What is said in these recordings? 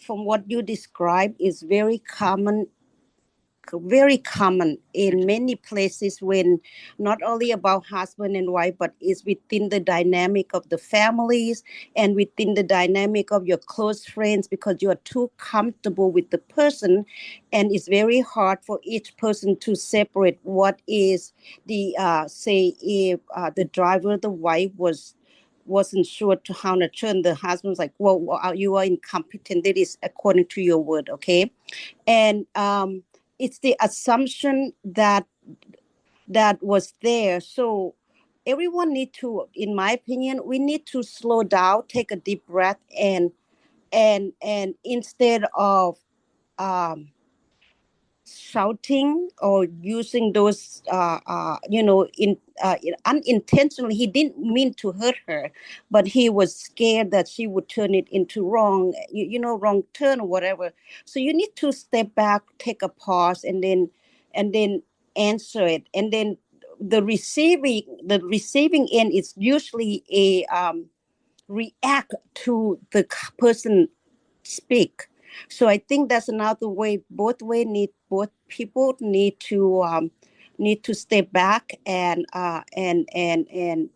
from what you described is very common in many places, when not only about husband and wife, but is within the dynamic of the families and within the dynamic of your close friends, because you are too comfortable with the person, and it's very hard for each person to separate what is the say if the driver, the wife wasn't sure to how to turn, the husband's like, well, you are incompetent, that is according to your word, okay? And it's the assumption that was there. So everyone need to, in my opinion, we need to slow down, take a deep breath, and instead of um shouting or using those unintentionally, he didn't mean to hurt her, but he was scared that she would turn it into wrong, wrong turn or whatever. So you need to step back, take a pause, and then answer it. And then the receiving end is usually a react to the person speak. So I think that's another way. Both people need to step back and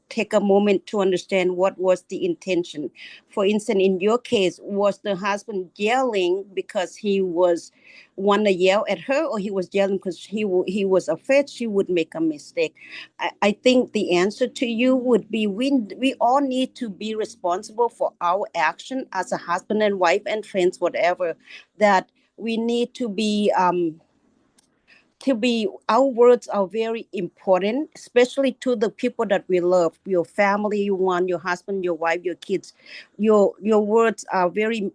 take a moment to understand what was the intention. For instance, in your case, was the husband yelling because he was want to yell at her, or he was yelling because he was afraid she would make a mistake? I think the answer to you would be, we all need to be responsible for our action as a husband and wife and friends, whatever. That we need to be our words are very important, especially to the people that we love, your family, your husband, your wife, your kids. Your words are very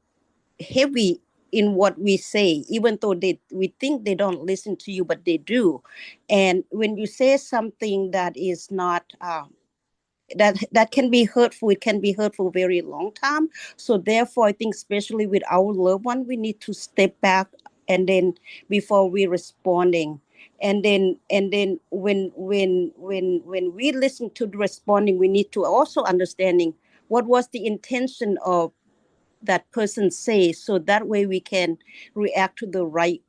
heavy in what we say, even though we think they don't listen to you, but they do. And when you say something that is not that can be hurtful, it can be hurtful very long time. So therefore, I think especially with our loved one, we need to step back, and then before we responding, and then when we listen to the responding, we need to also understanding what was the intention of that person say, so that way we can react to the right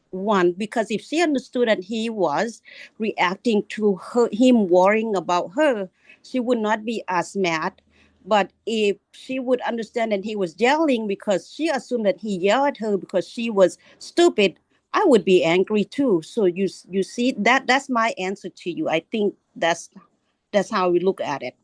one. Because if she understood that he was reacting to him worrying about her, she would not be as mad. But if she would understand that he was yelling because she assumed that he yelled at her because she was stupid, I would be angry too. So you see, that's my answer to you. I think that's how we look at it.